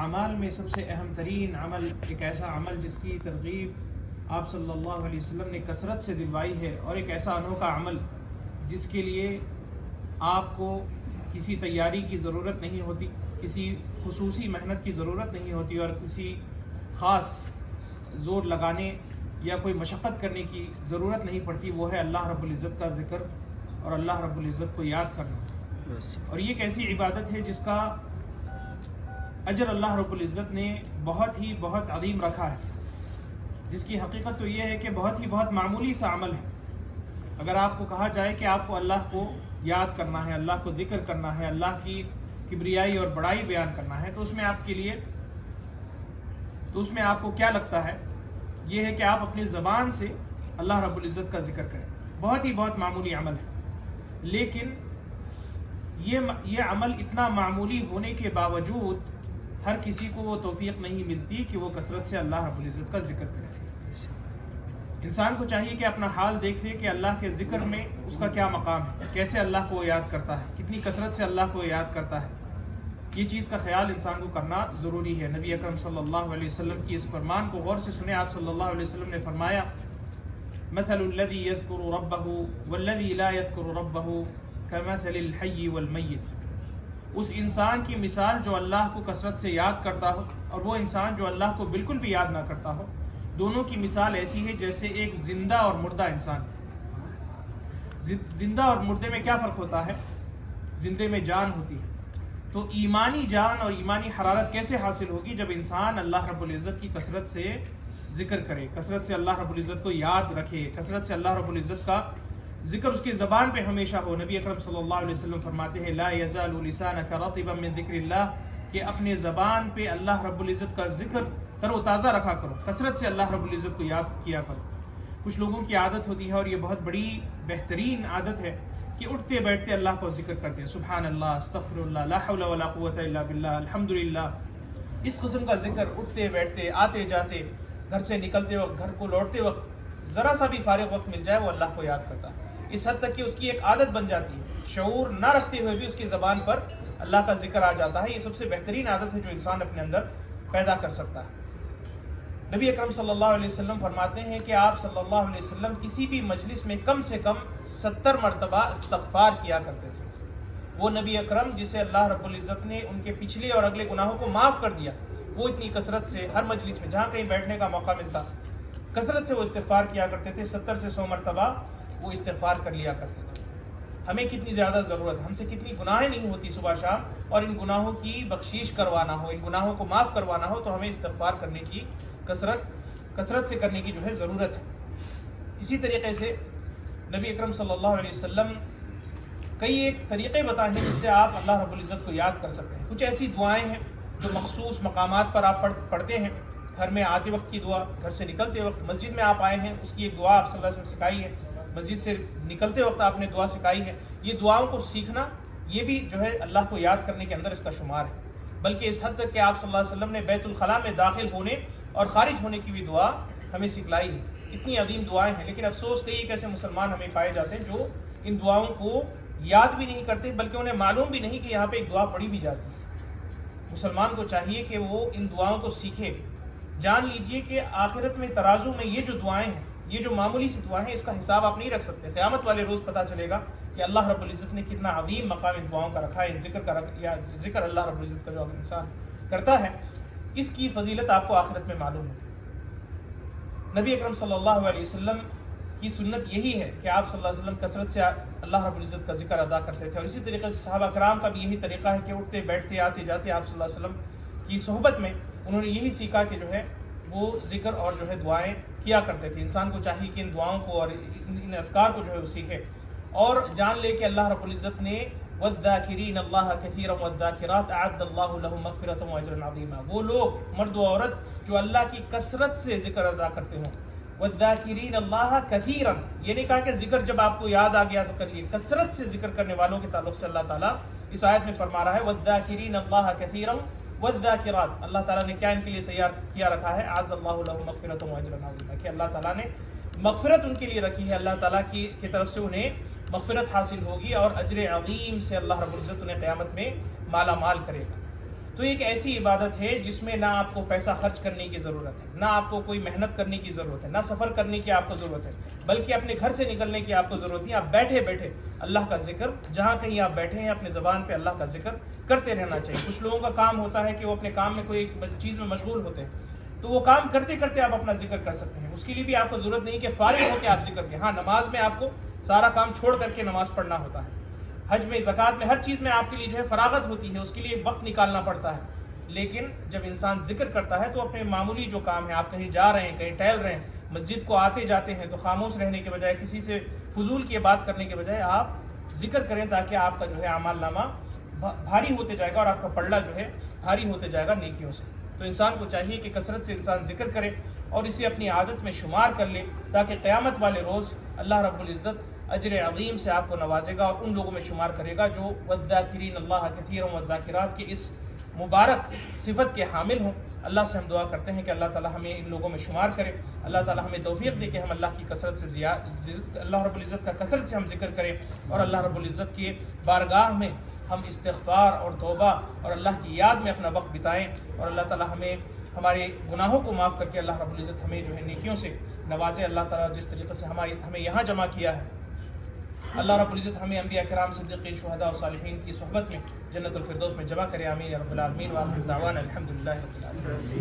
اعمال میں سب سے اہم ترین عمل ایک ایسا عمل جس کی ترغیب آپ صلی اللہ علیہ وسلم نے کثرت سے دلوائی ہے، اور ایک ایسا انوکھا عمل جس کے لیے آپ کو کسی تیاری کی ضرورت نہیں ہوتی، کسی خصوصی محنت کی ضرورت نہیں ہوتی، اور کسی خاص زور لگانے یا کوئی مشقت کرنے کی ضرورت نہیں پڑتی، وہ ہے اللہ رب العزت کا ذکر اور اللہ رب العزت کو یاد کرنا۔ اور یہ ایک ایسی عبادت ہے جس کا اجر اللہ رب العزت نے بہت عظیم رکھا ہے، جس کی حقیقت تو یہ ہے کہ بہت معمولی سا عمل ہے۔ اگر آپ کو کہا جائے کہ آپ کو اللہ کو یاد کرنا ہے، اللہ کو ذکر کرنا ہے، اللہ کی کبریائی اور بڑائی بیان کرنا ہے، تو اس میں آپ کو کیا لگتا ہے؟ یہ ہے کہ آپ اپنی زبان سے اللہ رب العزت کا ذکر کریں۔ بہت معمولی عمل ہے، لیکن یہ عمل اتنا معمولی ہونے کے باوجود ہر کسی کو وہ توفیق نہیں ملتی کہ وہ کثرت سے اللہ رب العزت کا ذکر کرے۔ انسان کو چاہیے کہ اپنا حال دیکھ لے کہ اللہ کے ذکر میں اس کا کیا مقام ہے، کیسے اللہ کو یاد کرتا ہے، کتنی کثرت سے اللہ کو یاد کرتا ہے۔ یہ چیز کا خیال انسان کو کرنا ضروری ہے۔ نبی اکرم صلی اللہ علیہ وسلم کی اس فرمان کو غور سے سنیں۔ آپ صلی اللہ علیہ وسلم نے فرمایا، مثل الذی یذکر ربہ والذی لا یذکر ربہ کمثل الحی والمیت۔ اس انسان کی مثال جو اللہ کو کثرت سے یاد کرتا ہو اور وہ انسان جو اللہ کو بالکل بھی یاد نہ کرتا ہو، دونوں کی مثال ایسی ہے جیسے ایک زندہ اور مردہ انسان۔ زندہ اور مردے میں کیا فرق ہوتا ہے؟ زندے میں جان ہوتی ہے، تو ایمانی جان اور ایمانی حرارت کیسے حاصل ہوگی؟ جب انسان اللہ رب العزت کی کثرت سے ذکر کرے، کثرت سے اللہ رب العزت کو یاد رکھے، کثرت سے اللہ رب العزت کا ذکر اس کی زبان پہ ہمیشہ ہو۔ نبی اکرم صلی اللہ علیہ وسلم فرماتے ہیں، لا یزال لسانک رطبا من ذکر اللہ، کہ اپنے زبان پہ اللہ رب العزت کا ذکر تر و تازہ رکھا کرو، کثرت سے اللہ رب العزت کو یاد کیا کرو۔ کچھ لوگوں کی عادت ہوتی ہے، اور یہ بہت بڑی بہترین عادت ہے، کہ اٹھتے بیٹھتے اللہ کو ذکر کرتے ہیں، سبحان اللہ، استغفر اللہ، لا حول ولا قوت الا باللہ، الحمدللہ۔ اس قسم کا ذکر اٹھتے بیٹھتے، آتے جاتے، گھر سے نکلتے وقت، گھر کو لوٹتے وقت، ذرا سا بھی فارغ وقت مل جائے وہ اللہ کو یاد کرتا ہے، اس حد تک کہ اس کی ایک عادت بن جاتی ہے، شعور نہ رکھتے ہوئے بھی اس کی زبان پر اللہ کا ذکر آ جاتا ہے۔ یہ سب سے بہترین عادت ہے جو انسان اپنے اندر پیدا کر سکتا ہے۔ نبی اکرم صلی اللہ علیہ وسلم فرماتے ہیں کہ آپ صلی اللہ علیہ وسلم کسی بھی مجلس میں کم سے کم 70 مرتبہ استغفار کیا کرتے تھے۔ وہ نبی اکرم جسے اللہ رب العزت نے ان کے پچھلے اور اگلے گناہوں کو معاف کر دیا، وہ اتنی کثرت سے ہر مجلس میں جہاں کہیں بیٹھنے کا موقع ملتا، کثرت سے وہ استغفار کیا کرتے تھے۔ 70 سے 100 مرتبہ وہ استغفار کر لیا کرتے تھے۔ ہمیں کتنی زیادہ ضرورت، ہم سے کتنی گناہیں نہیں ہوتی صبح شام، اور ان گناہوں کی بخشش کروانا ہو، ان گناہوں کو معاف کروانا ہو، تو ہمیں استغفار کرنے کی کثرت سے کرنے کی جو ہے ضرورت ہے۔ اسی طریقے سے نبی اکرم صلی اللہ علیہ وسلم کئی ایک طریقے بتائے ہیں جس سے آپ اللہ رب العزت کو یاد کر سکتے ہیں۔ کچھ ایسی دعائیں ہیں جو مخصوص مقامات پر آپ پڑھتے ہیں، گھر میں آتے وقت کی دعا، گھر سے نکلتے وقت، مسجد میں آپ آئے ہیں اس کی ایک دعا آپ صلی اللہ علیہ وسلم نے سکھائی ہے، مسجد سے نکلتے وقت آپ نے دعا سکھائی ہے۔ یہ دعاؤں کو سیکھنا، یہ بھی جو ہے اللہ کو یاد کرنے کے اندر اس کا شمار ہے، بلکہ اس حد تک کہ آپ صلی اللہ علیہ وسلم نے بیت الخلاء میں داخل ہونے اور خارج ہونے کی بھی دعا ہمیں سکھلائی ہے۔ اتنی عظیم دعائیں ہیں، لیکن افسوس کئی ایک ایسے مسلمان ہمیں پائے جاتے ہیں جو ان دعاؤں کو یاد بھی نہیں کرتے، بلکہ انہیں معلوم بھی نہیں کہ یہاں پہ ایک دعا پڑھی بھی جاتی ہے۔ مسلمان کو چاہیے کہ وہ ان دعاؤں کو سیکھے۔ جان لیجئے کہ آخرت میں ترازو میں یہ جو دعائیں ہیں، یہ جو معمولی سی دعائیں ہیں، اس کا حساب آپ نہیں رکھ سکتے۔ قیامت والے روز پتہ چلے گا کہ اللہ رب العزت نے کتنا عظیم مقام ان دعاؤں کا رکھا ہے، ذکر اللہ رب العزت کا جو انسان کرتا ہے، اس کی فضیلت آپ کو آخرت میں معلوم ہے۔ نبی اکرم صلی اللہ علیہ وسلم کی سنت یہی ہے کہ آپ صلی اللہ علیہ وسلم کثرت سے اللہ رب العزت کا ذکر ادا کرتے تھے، اور اسی طریقے سے صحابہ کرام کا بھی یہی طریقہ ہے کہ اٹھتے بیٹھتے آتے جاتے آپ صلی اللہ علیہ وسلم کی صحبت میں انہوں نے یہی سیکھا کہ جو ہے وہ ذکر اور جو ہے دعائیں کیا کرتے تھے۔ انسان کو چاہیے کہ ان دعاؤں کو اور ان اذکار کو جو ہے وہ سیکھے، اور جان لے کہ اللہ رب العزت نے والذاکرین اللہ کثیرا والذاکرات اعد اللہ لهم مغفرۃ واجرا عظیما، وہ لوگ مرد و عورت جو اللہ کی کثرت سے ذکر ادا کرتے ہوں۔ والذاکرین اللہ کثیرا، یہ نہیں کہا کہ ذکر جب آپ کو یاد آ گیا تو کریے، کثرت سے ذکر کرنے والوں کے تعلق سے اللہ تعالیٰ اس آیت میں فرما رہا ہے والذاکرین اللہ کثیرا والذاکرات، اللہ تعالیٰ نے کیا ان کے لیے تیار کیا رکھا ہے؟ اعد اللہ لهم مغفرۃ واجرا عظیما، کہ اللہ تعالیٰ نے مغفرت ان کے لیے رکھی ہے، اللہ تعالیٰ کی طرف سے انہیں مغفرت حاصل ہوگی، اور اجر عظیم سے اللہ رب العزت انہیں قیامت میں مالا مال کرے گا۔ تو ایک ایسی عبادت ہے جس میں نہ آپ کو پیسہ خرچ کرنے کی ضرورت ہے، نہ آپ کو کوئی محنت کرنے کی ضرورت ہے، نہ سفر کرنے کی آپ کو ضرورت ہے، بلکہ اپنے گھر سے نکلنے کی آپ کو ضرورت نہیں. آپ بیٹھے بیٹھے اللہ کا ذکر، جہاں کہیں آپ بیٹھے ہیں اپنے زبان پہ اللہ کا ذکر کرتے رہنا چاہیے. کچھ لوگوں کا کام ہوتا ہے کہ وہ اپنے کام میں کوئی ایک چیز میں مشغول ہوتے ہیں، تو وہ کام کرتے کرتے آپ اپنا ذکر کر سکتے ہیں. اس کے لیے بھی آپ کو ضرورت نہیں کہ فارغ ہو کے آپ ذکر کریں. ہاں، نماز میں آپ کو سارا کام چھوڑ کر کے نماز پڑھنا ہوتا ہے، حج میں، زکوٰۃ میں، ہر چیز میں آپ کے لیے جو ہے فراغت ہوتی ہے، اس کے لیے ایک وقت نکالنا پڑتا ہے. لیکن جب انسان ذکر کرتا ہے تو اپنے معمولی جو کام ہے، آپ کہیں جا رہے ہیں، کہیں ٹہل رہے ہیں، مسجد کو آتے جاتے ہیں، تو خاموش رہنے کے بجائے، کسی سے فضول کی بات کرنے کے بجائے آپ ذکر کریں، تاکہ آپ کا جو ہے اعمال نامہ بھاری ہوتے جائے گا اور آپ کا پلڑا جو ہے بھاری ہوتے جائے گا نیکیوں سے. تو انسان کو چاہیے کہ کثرت سے انسان ذکر کرے اور اسے اپنی عادت میں شمار کر لے، تاکہ قیامت والے روز اللہ رب العزت اجر عظیم سے آپ کو نوازے گا اور ان لوگوں میں شمار کرے گا جو والذاکرین اللہ کثیرا والذاکرات کے اس مبارک صفت کے حامل ہوں. اللہ سے ہم دعا کرتے ہیں کہ اللہ تعالی ہمیں ان لوگوں میں شمار کرے. اللہ تعالی ہمیں توفیق دے کہ ہم اللہ کی کثرت سے اللہ رب العزت کا کثرت سے ہم ذکر کریں، اور اللہ رب العزت کی بارگاہ میں ہم استغفار اور توبہ اور اللہ کی یاد میں اپنا وقت بتائیں. اور اللہ تعالی ہمیں ہمارے گناہوں کو معاف کر کے اللہ رب العزت ہمیں جو ہے نیکیوں سے نوازے. اللہ تعالی جس طریقے سے ہمیں یہاں جمع کیا ہے، اللہ رب العزت ہمیں انبیاء کرام، صدیقین، شہداء اور صالحین کی صحبت میں جنت الفردوس میں جمع کرے. آمین یا رب العالمین. وآخر دعوانا الحمدللہ رب العالمین.